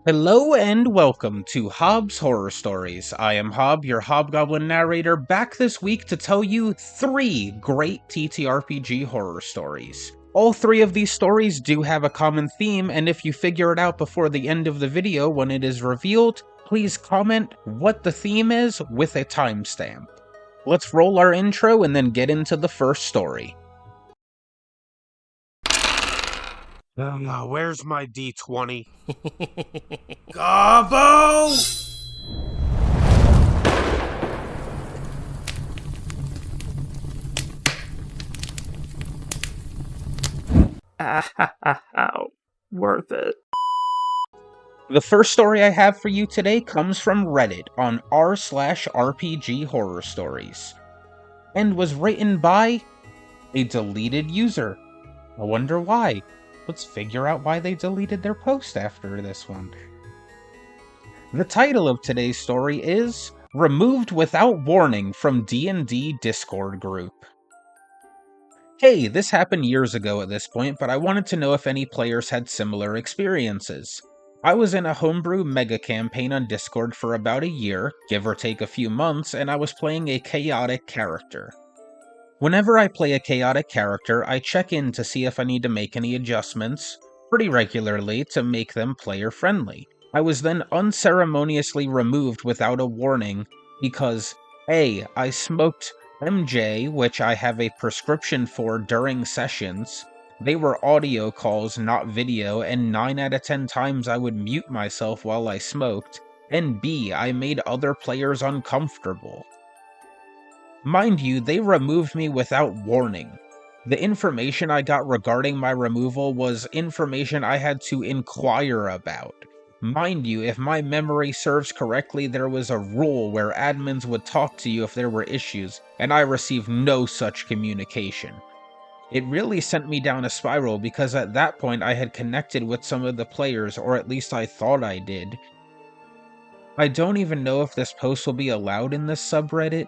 Hello and welcome to Hobb's Horror Stories. I am Hob, your Hobgoblin narrator, back this week to tell you 3 great TTRPG horror stories. All 3 of these stories do have a common theme, and if you figure it out before the end of the video when it is revealed, please comment what the theme is with a timestamp. Let's roll our intro and then get into the first story. Where's my D20? Gobbo! Worth it. The first story I have for you today comes from Reddit on r/rpghorrorstories Horror Stories, and was written by a deleted user. I wonder why. Let's figure out why they deleted their post after this one. The title of today's story is Removed Without Warning from D&D Discord Group. Hey, this happened years ago at this point, but I wanted to know if any players had similar experiences. I was in a homebrew mega campaign on Discord for about a year, give or take a few months, and I was playing a chaotic character. Whenever I play a chaotic character, I check in to see if I need to make any adjustments, pretty regularly, to make them player-friendly. I was then unceremoniously removed without a warning because A. I smoked MJ, which I have a prescription for during sessions. They were audio calls, not video, and 9 out of 10 times I would mute myself while I smoked. And B. I made other players uncomfortable. Mind you, they removed me without warning. The information I got regarding my removal was information I had to inquire about. Mind you, if my memory serves correctly, there was a rule where admins would talk to you if there were issues, and I received no such communication. It really sent me down a spiral because at that point I had connected with some of the players, or at least I thought I did. I don't even know if this post will be allowed in this subreddit.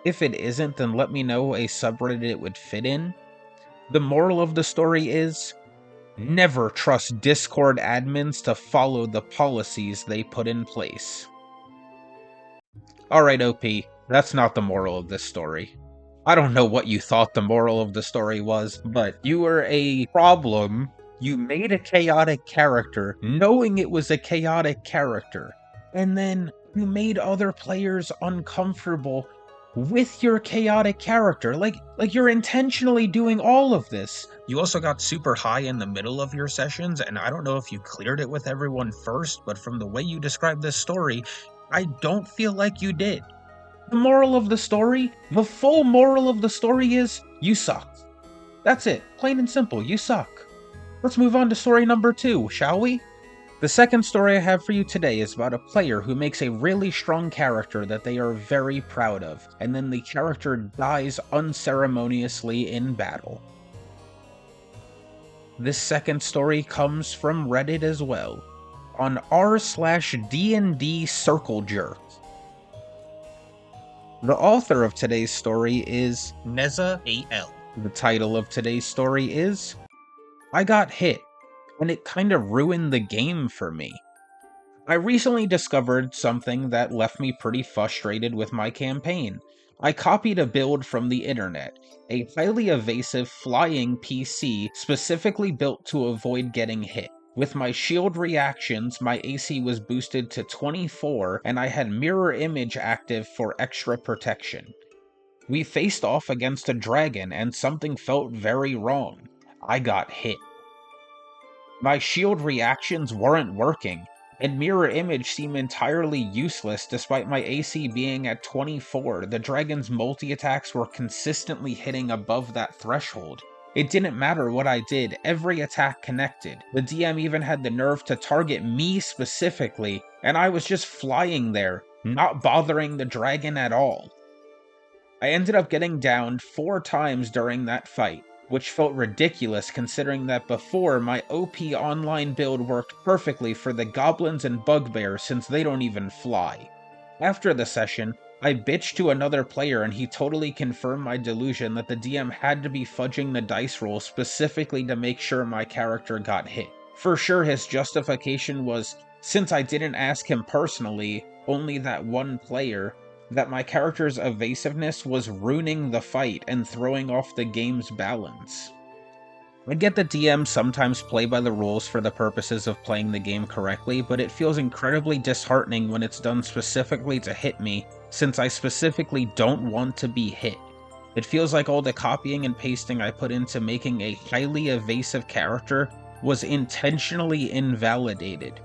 If it isn't, then let me know a subreddit it would fit in. The moral of the story is, never trust Discord admins to follow the policies they put in place. Alright, OP, that's not the moral of this story. I don't know what you thought the moral of the story was, but you were a problem. You made a chaotic character, knowing it was a chaotic character, and then you made other players uncomfortable with your chaotic character. Like you're intentionally doing all of this. You also got super high in the middle of your sessions, and I don't know if you cleared it with everyone first, but from the way you described this story, I don't feel like you did. The moral of the story, the full moral of the story is, you suck. That's it. Plain and simple, you suck. Let's move on to story number 2, shall we? The second story I have for you today is about a player who makes a really strong character that they are very proud of, and then the character dies unceremoniously in battle. This second story comes from Reddit as well, on r/D&D Circle Jerk. The author of today's story is Neza AL. The title of today's story is I Got Hit, and it kinda ruined the game for me. I recently discovered something that left me pretty frustrated with my campaign. I copied a build from the internet, a highly evasive flying PC specifically built to avoid getting hit. With my shield reactions, my AC was boosted to 24, and I had mirror image active for extra protection. We faced off against a dragon, and something felt very wrong. I got hit. My shield reactions weren't working, and mirror image seemed entirely useless despite my AC being at 24. The dragon's multi-attacks were consistently hitting above that threshold. It didn't matter what I did, every attack connected. The DM even had the nerve to target me specifically, and I was just flying there, not bothering the dragon at all. I ended up getting downed 4 times during that fight, which felt ridiculous considering that before my OP online build worked perfectly for the goblins and bugbears since they don't even fly. After the session, I bitched to another player and he totally confirmed my delusion that the DM had to be fudging the dice roll specifically to make sure my character got hit. For sure his justification was since I didn't ask him personally, only that one player, that my character's evasiveness was ruining the fight and throwing off the game's balance. I get that DMs sometimes play by the rules for the purposes of playing the game correctly, but it feels incredibly disheartening when it's done specifically to hit me, since I specifically don't want to be hit. It feels like all the copying and pasting I put into making a highly evasive character was intentionally invalidated.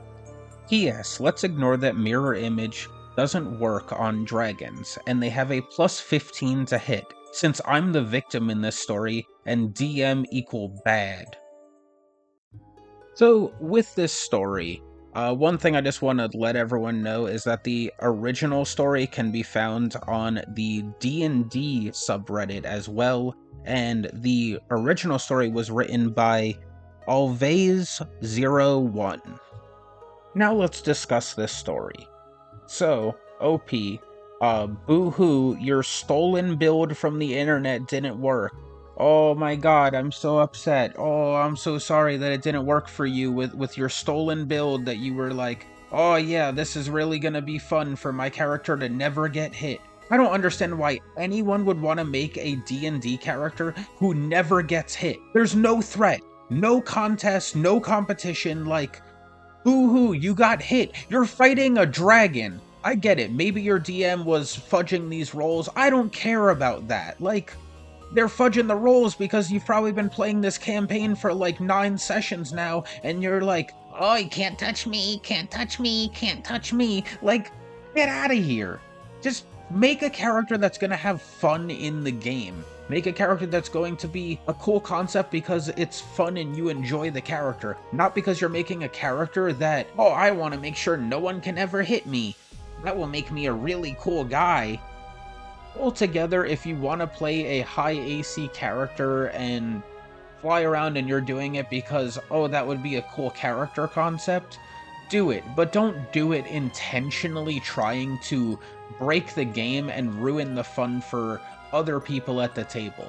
P.S. Let's ignore that mirror image doesn't work on dragons, and they have a plus 15 to hit, since I'm the victim in this story, and DM equal bad. So, with this story, one thing I just want to let everyone know is that the original story can be found on the D&D subreddit as well, and the original story was written by Always01. Now let's discuss this story. So, OP, boo-hoo, your stolen build from the internet didn't work. Oh my god, I'm so upset. Oh, I'm so sorry that it didn't work for you with your stolen build that you were like, oh yeah, this is really gonna be fun for my character to never get hit. I don't understand why anyone would want to make a D&D character who never gets hit. There's no threat, no contest, no competition, like, boo-hoo, you got hit. You're fighting a dragon. I get it. Maybe your DM was fudging these rolls. I don't care about that. Like, they're fudging the rolls because you've probably been playing this campaign for like 9 sessions now, and you're like, oh, you can't touch me, can't touch me, can't touch me. Like, get out of here. Just make a character that's gonna have fun in the game. Make a character that's going to be a cool concept because it's fun and you enjoy the character, not because you're making a character that, oh, I want to make sure no one can ever hit me. That will make me a really cool guy. Altogether, if you want to play a high AC character and fly around and you're doing it because, oh, that would be a cool character concept, do it, but don't do it intentionally trying to break the game and ruin the fun for other people at the table.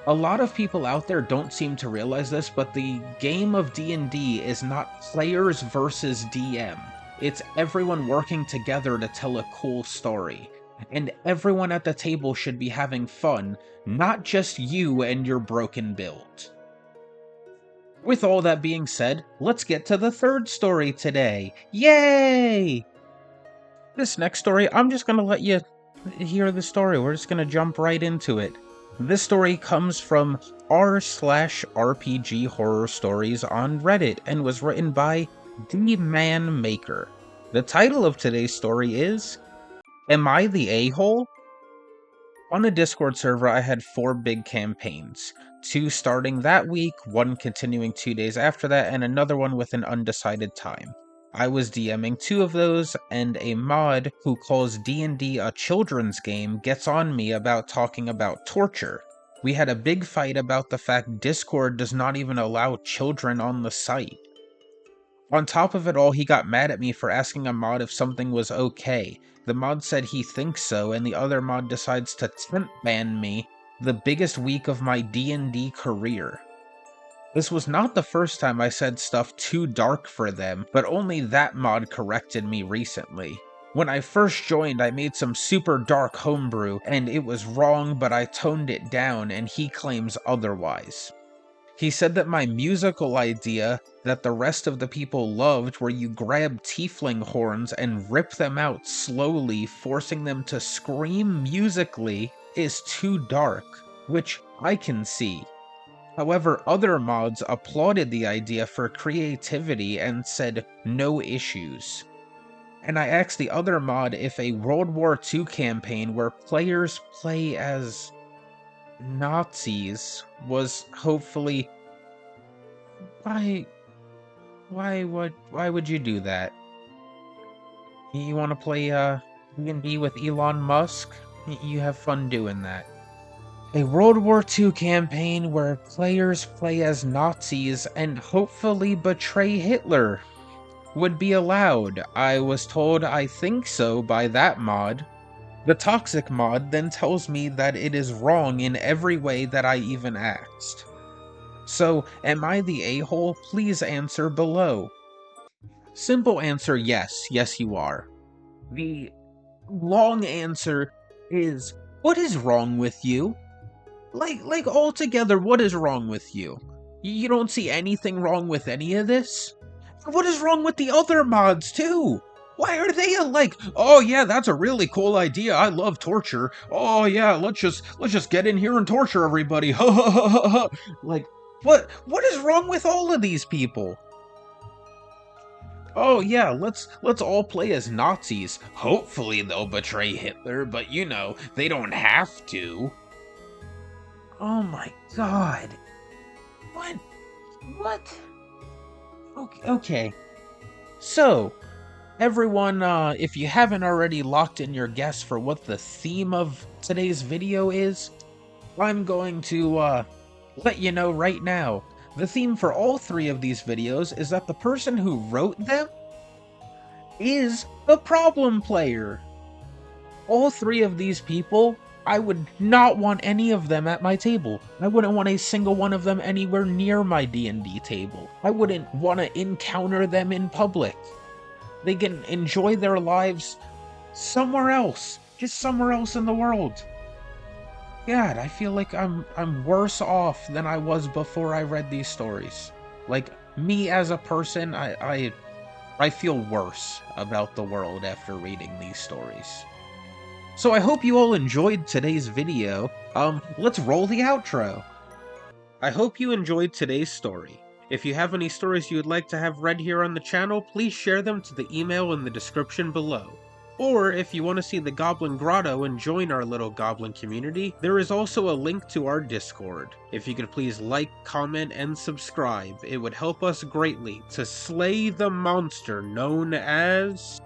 A lot of people out there don't seem to realize this, but the game of D&D is not players versus DM. It's everyone working together to tell a cool story. And everyone at the table should be having fun, not just you and your broken build. With all that being said, let's get to the third story today. Yay! This next story, I'm just gonna let you hear the story. We're just gonna jump right into it. This story comes from r/rpg horror stories on Reddit and was written by D-Man Maker. The title of today's story is Am I the A-Hole? On a Discord server, I had 4 big campaigns. 2 starting that week, 1 continuing 2 days after that, and another one with an undecided time. I was DMing 2 of those, and a mod who calls D&D a children's game gets on me about talking about torture. We had a big fight about the fact Discord does not even allow children on the site. On top of it all, he got mad at me for asking a mod if something was okay. The mod said he thinks so, and the other mod decides to temp ban me the biggest week of my D&D career. This was not the first time I said stuff too dark for them, but only that mod corrected me recently. When I first joined, I made some super dark homebrew, and it was wrong, but I toned it down, and he claims otherwise. He said that my musical idea that the rest of the people loved, where you grab tiefling horns and rip them out slowly, forcing them to scream musically, is too dark, which I can see. However, other mods applauded the idea for creativity and said no issues. And I asked the other mod if a World War II campaign where players play as Nazis was hopefully... Why would you do that? You want to play D&D with Elon Musk? You have fun doing that. A World War II campaign where players play as Nazis and hopefully betray Hitler would be allowed. I was told I think so by that mod. The toxic mod then tells me that it is wrong in every way that I even asked. So, am I the a-hole? Please answer below. Simple answer, yes. Yes, you are. The long answer is, what is wrong with you? Like altogether, what is wrong with you? You don't see anything wrong with any of this? What is wrong with the other mods, too? Why are they like, oh yeah, that's a really cool idea, I love torture. Oh yeah, let's just get in here and torture everybody. Ha ha ha ha ha. Like, what is wrong with all of these people? Oh yeah, let's all play as Nazis. Hopefully they'll betray Hitler, but you know, they don't have to. Oh my god. What? What? Okay. So, everyone, if you haven't already locked in your guess for what the theme of today's video is, I'm going to, let you know right now. The theme for all three of these videos is that the person who wrote them is a problem player. All three of these people, I would not want any of them at my table. I wouldn't want a single one of them anywhere near my D&D table. I wouldn't want to encounter them in public. They can enjoy their lives somewhere else. Just somewhere else in the world. God, I feel like I'm worse off than I was before I read these stories. Like, me as a person, I feel worse about the world after reading these stories. So I hope you all enjoyed today's video. Let's roll the outro. I hope you enjoyed today's story. If you have any stories you would like to have read here on the channel, please share them to the email in the description below. Or, if you want to see the Goblin Grotto and join our little goblin community, there is also a link to our Discord. If you could please like, comment, and subscribe, it would help us greatly to slay the monster known as...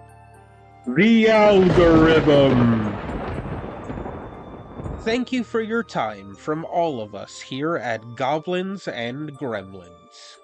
the algorithm! Thank you for your time from all of us here at Goblins and Gremlins.